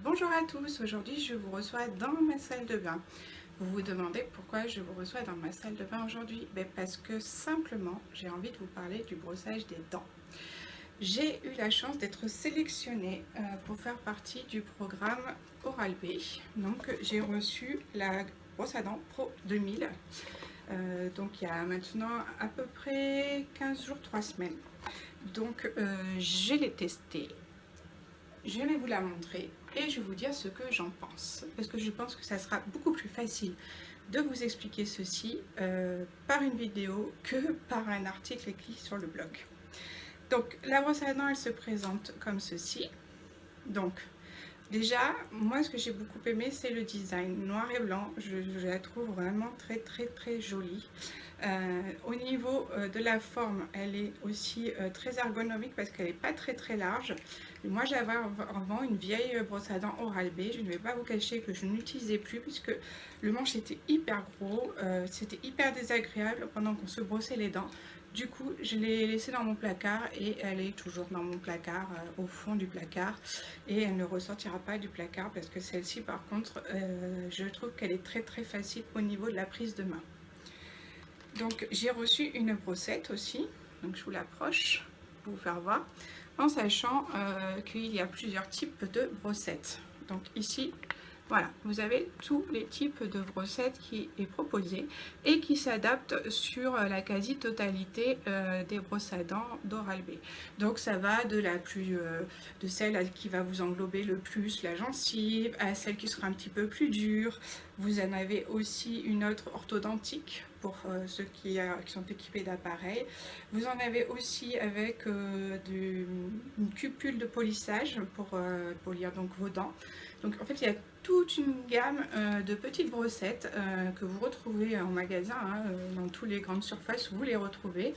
Bonjour à tous, aujourd'hui je vous reçois dans ma salle de bain. Vous vous demandez pourquoi je vous reçois dans ma salle de bain aujourd'hui? Parce que simplement j'ai envie de vous parler du brossage des dents. J'ai eu la chance d'être sélectionnée pour faire partie du programme Oral-B. Donc j'ai reçu la brosse à dents Pro 2000, donc il y a maintenant à peu près 15 jours, 3 semaines. Donc je l'ai testée. Je vais vous la montrer et je vais vous dire ce que j'en pense. Parce que je pense que ça sera beaucoup plus facile de vous expliquer ceci par une vidéo que par un article écrit sur le blog. Donc la brosse à dents, elle se présente comme ceci. Donc déjà, moi ce que j'ai beaucoup aimé, c'est le design noir et blanc. Je la trouve vraiment très jolie. Au niveau de la forme, elle est aussi très ergonomique parce qu'elle n'est pas très large. Et moi j'avais avant une vieille brosse à dents Oral-B, je ne vais pas vous cacher que je n'utilisais plus puisque le manche était hyper gros, c'était hyper désagréable pendant qu'on se brossait les dents. Du coup je l'ai laissée dans mon placard et elle est toujours dans mon placard, au fond du placard, et elle ne ressortira pas du placard parce que celle-ci par contre je trouve qu'elle est très facile au niveau de la prise de main. Donc j'ai reçu une brossette aussi, donc je vous l'approche pour vous faire voir, en sachant qu'il y a plusieurs types de brossettes. Donc ici, voilà, vous avez tous les types de brossettes qui est proposé et qui s'adaptent sur la quasi-totalité des brosses à dents d'Oral-B. Donc ça va de la plus, de celle qui va vous englober le plus la gencive, à celle qui sera un petit peu plus dure. Vous en avez aussi une autre orthodontique pour ceux qui sont équipés d'appareils. Vous en avez aussi avec une cupule de polissage pour polir donc vos dents. Donc en fait il y a toute une gamme de petites brossettes que vous retrouvez en magasin, hein, dans toutes les grandes surfaces, vous les retrouvez.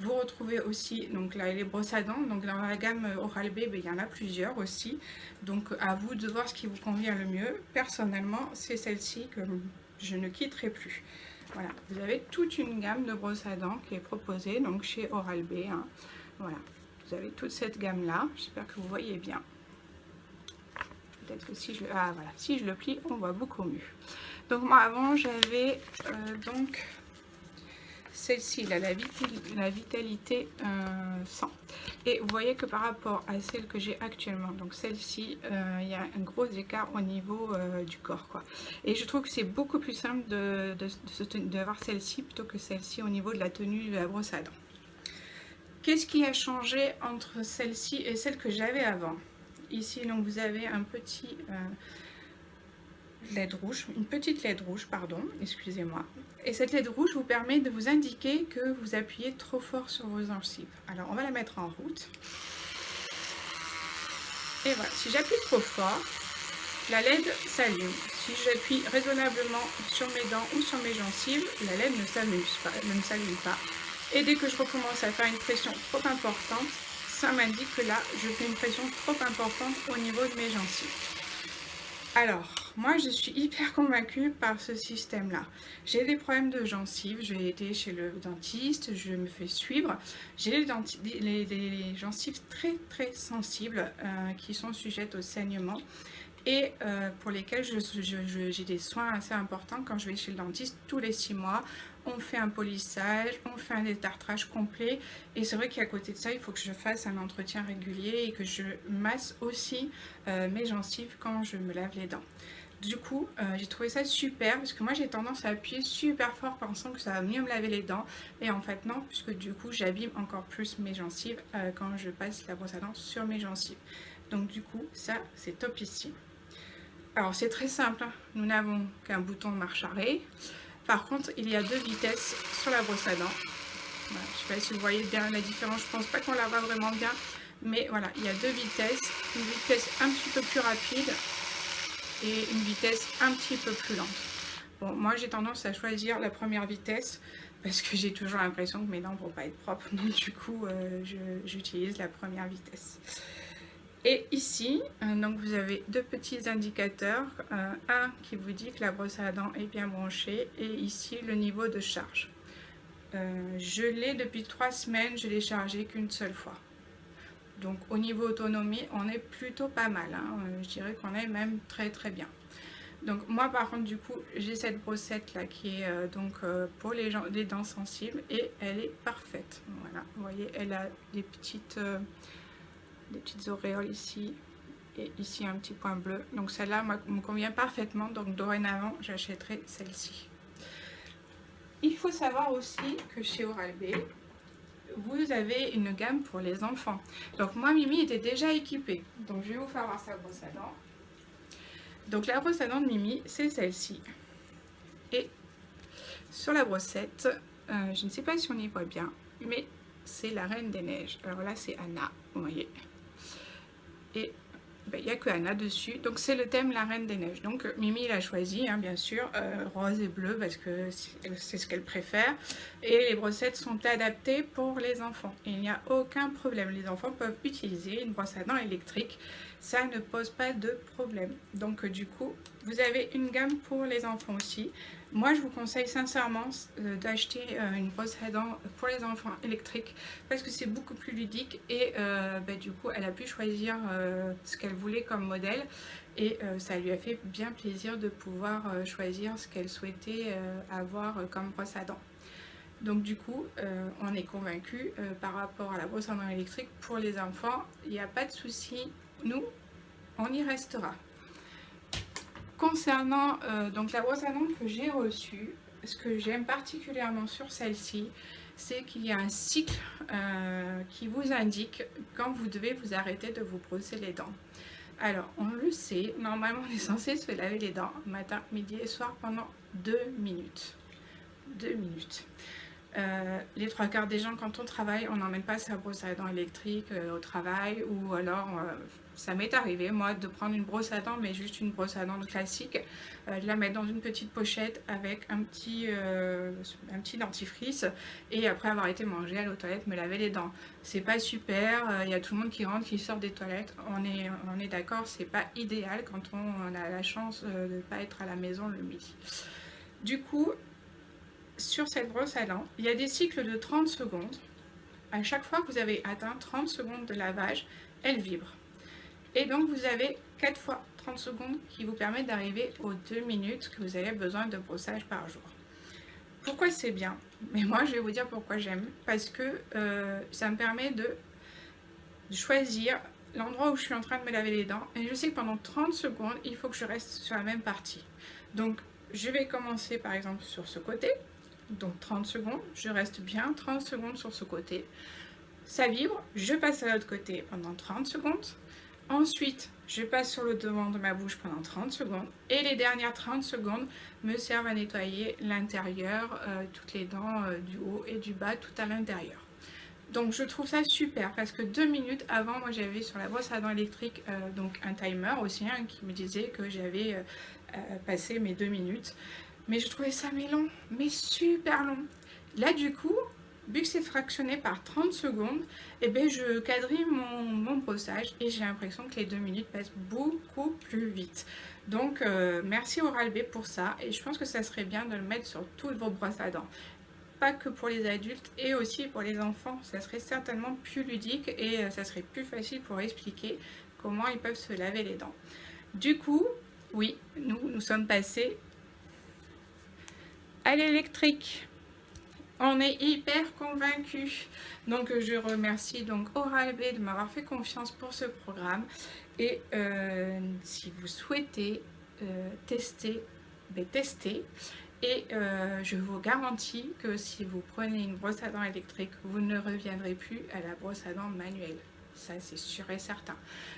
Vous retrouvez aussi donc là, les brosses à dents, donc dans la gamme Oral-B, il y en a plusieurs aussi. Donc à vous de voir ce qui vous convient le mieux. Personnellement, c'est celle-ci que je ne quitterai plus. Voilà, vous avez toute une gamme de brosses à dents qui est proposée donc chez Oral-B. Hein. Voilà, vous avez toute cette gamme-là. J'espère que vous voyez bien. Peut-être que si je, voilà, si je le plie, on voit beaucoup mieux. Donc moi avant j'avais donc celle-ci, la vitalité 100. Et vous voyez que par rapport à celle que j'ai actuellement, donc celle-ci, il y a un gros écart au niveau du corps, quoi. Et je trouve que c'est beaucoup plus simple d'avoir celle-ci plutôt que celle-ci au niveau de la tenue de la brosse à dents. Qu'est-ce qui a changé entre celle-ci et celle que j'avais avant? Ici, donc vous avez un petit LED rouge, une petite LED rouge, pardon, excusez-moi. Et cette LED rouge vous permet de vous indiquer que vous appuyez trop fort sur vos gencives. Alors on va la mettre en route. Et voilà, si j'appuie trop fort, la LED s'allume. Si j'appuie raisonnablement sur mes dents ou sur mes gencives, la LED ne s'allume pas. Et dès que je recommence à faire une pression trop importante, ça m'indique que là, je fais une pression trop importante au niveau de mes gencives. Alors, moi je suis hyper convaincue par ce système-là. J'ai des problèmes de gencives, j'ai été chez le dentiste, je me fais suivre. J'ai les gencives très sensibles qui sont sujettes au saignement et pour lesquelles j'ai des soins assez importants quand je vais chez le dentiste tous les 6 mois. On fait un polissage, on fait un détartrage complet et c'est vrai qu'à côté de ça, il faut que je fasse un entretien régulier et que je masse aussi mes gencives quand je me lave les dents. Du coup, j'ai trouvé ça super parce que moi j'ai tendance à appuyer super fort pensant que ça va mieux me laver les dents et en fait non, puisque du coup j'abîme encore plus mes gencives quand je passe la brosse à dents sur mes gencives. Donc du coup, ça c'est topissime. Alors c'est très simple, hein. Nous n'avons qu'un bouton marche arrêt. Par contre, il y a 2 vitesses sur la brosse à dents. Voilà, je ne sais pas si vous voyez bien la différence, je pense pas qu'on la voit vraiment bien. Mais voilà, il y a 2 vitesses. Une vitesse un petit peu plus rapide et une vitesse un petit peu plus lente. Bon, moi j'ai tendance à choisir la première vitesse parce que j'ai toujours l'impression que mes dents ne vont pas être propres. Donc du coup, j'utilise la première vitesse. Et ici, donc vous avez 2 petits indicateurs, un qui vous dit que la brosse à dents est bien branchée et ici le niveau de charge. Je l'ai depuis 3 semaines, je l'ai chargé qu'une seule fois. Donc au niveau autonomie, on est plutôt pas mal, hein. Je dirais qu'on est même très très bien. Donc moi par contre du coup j'ai cette brossette là qui est pour les dents sensibles et elle est parfaite. Voilà, vous voyez, elle a des petites auréoles ici et ici un petit point bleu. Donc celle-là me convient parfaitement, donc dorénavant j'achèterai celle-ci. Il faut savoir aussi que chez Oral-B, vous avez une gamme pour les enfants. Donc moi Mimi était déjà équipée, donc je vais vous faire voir sa brosse à dents. Donc la brosse à dents de Mimi, c'est celle-ci. Et sur la brossette, je ne sais pas si on y voit bien, mais c'est la Reine des Neiges. Alors là, c'est Anna, vous voyez. Et il n'y a que Anna dessus. Donc c'est le thème la Reine des Neiges. Donc Mimi l'a choisi, hein, bien sûr, rose et bleu, parce que c'est ce qu'elle préfère. Et les brossettes sont adaptées pour les enfants. Et il n'y a aucun problème. Les enfants peuvent utiliser une brosse à dents électrique. Ça ne pose pas de problème. Donc du coup, vous avez une gamme pour les enfants aussi. Moi, je vous conseille sincèrement d'acheter une brosse à dents pour les enfants électrique parce que c'est beaucoup plus ludique et du coup, elle a pu choisir ce qu'elle voulait comme modèle et ça lui a fait bien plaisir de pouvoir choisir ce qu'elle souhaitait avoir comme brosse à dents. Donc du coup, on est convaincu par rapport à la brosse à dents électrique pour les enfants, il n'y a pas de souci, nous, on y restera. Concernant donc la brosse à dents que j'ai reçue, ce que j'aime particulièrement sur celle-ci, c'est qu'il y a un cycle qui vous indique quand vous devez vous arrêter de vous brosser les dents. Alors, on le sait, normalement on est censé se laver les dents matin, midi et soir pendant 2 minutes. 2 minutes. Les 3/4 des gens, quand on travaille, on n'emmène pas sa brosse à dents électrique au travail, ou alors ça m'est arrivé moi de prendre une brosse à dents, mais juste une brosse à dents classique, de la mettre dans une petite pochette avec un petit dentifrice et après avoir été manger, aller aux toilettes, me laver les dents. C'est pas super, il y a tout le monde qui rentre, qui sort des toilettes, on est d'accord, c'est pas idéal quand on a la chance de ne pas être à la maison le midi. Du coup, sur cette brosse à dents, il y a des cycles de 30 secondes. À chaque fois que vous avez atteint 30 secondes de lavage, elle vibre. Et donc vous avez 4 fois 30 secondes qui vous permettent d'arriver aux 2 minutes que vous avez besoin de brossage par jour. Pourquoi c'est bien? Mais moi je vais vous dire pourquoi j'aime. Parce que ça me permet de choisir l'endroit où je suis en train de me laver les dents. Et je sais que pendant 30 secondes, il faut que je reste sur la même partie. Donc je vais commencer par exemple sur ce côté. Donc 30 secondes, je reste bien 30 secondes sur ce côté. Ça vibre, je passe à l'autre côté pendant 30 secondes. Ensuite, je passe sur le devant de ma bouche pendant 30 secondes. Et les dernières 30 secondes me servent à nettoyer l'intérieur, toutes les dents du haut et du bas, tout à l'intérieur. Donc je trouve ça super parce que 2 minutes avant, moi j'avais sur la brosse à dents électrique donc un timer aussi hein, qui me disait que j'avais passé mes 2 minutes. Mais je trouvais ça long, mais super long. Là du coup, vu que c'est fractionné par 30 secondes, et bien je quadrille mon brossage et j'ai l'impression que les 2 minutes passent beaucoup plus vite. Donc merci Oral-B pour ça et je pense que ça serait bien de le mettre sur toutes vos brosses à dents. Pas que pour les adultes et aussi pour les enfants, ça serait certainement plus ludique et ça serait plus facile pour expliquer comment ils peuvent se laver les dents. Du coup, oui, nous sommes passés à l'électrique. On est hyper convaincus. Donc je remercie donc Oral-B de m'avoir fait confiance pour ce programme. Et si vous souhaitez tester, testez. Et je vous garantis que si vous prenez une brosse à dents électrique, vous ne reviendrez plus à la brosse à dents manuelle. Ça c'est sûr et certain.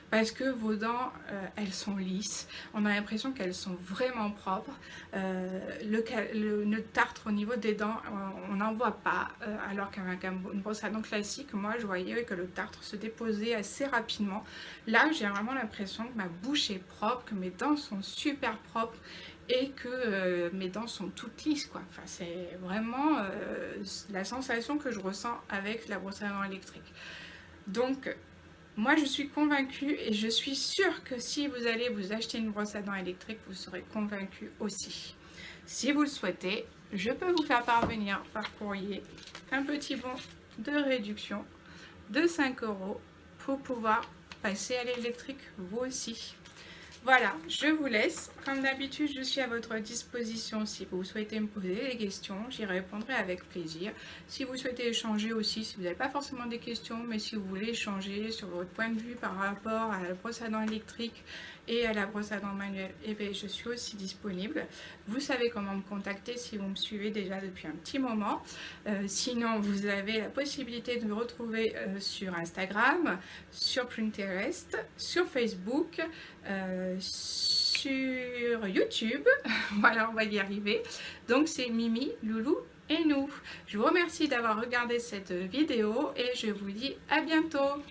Parce que vos dents, elles sont lisses. On a l'impression qu'elles sont vraiment propres. Le tartre au niveau des dents, on n'en voit pas. Alors qu'avec une brosse à dents classique, moi je voyais que le tartre se déposait assez rapidement. Là j'ai vraiment l'impression que ma bouche est propre, que mes dents sont super propres. Et que mes dents sont toutes lisses quoi. Enfin, c'est vraiment la sensation que je ressens avec la brosse à dents électrique. Donc moi je suis convaincue et je suis sûre que si vous allez vous acheter une brosse à dents électrique, vous serez convaincu aussi. Si vous le souhaitez, je peux vous faire parvenir par courrier un petit bon de réduction de 5 € pour pouvoir passer à l'électrique vous aussi. Voilà, je vous laisse. Comme d'habitude, je suis à votre disposition si vous souhaitez me poser des questions. J'y répondrai avec plaisir. Si vous souhaitez échanger aussi, si vous n'avez pas forcément des questions, mais si vous voulez échanger sur votre point de vue par rapport à la brosse à dents électrique et à la brosse à dents manuelle, eh bien, je suis aussi disponible. Vous savez comment me contacter si vous me suivez déjà depuis un petit moment. Sinon, vous avez la possibilité de me retrouver sur Instagram, sur Pinterest, sur Facebook, sur YouTube. Voilà, on va y arriver. Donc c'est Mimi, Loulou et nous. Je vous remercie d'avoir regardé cette vidéo et je vous dis à bientôt.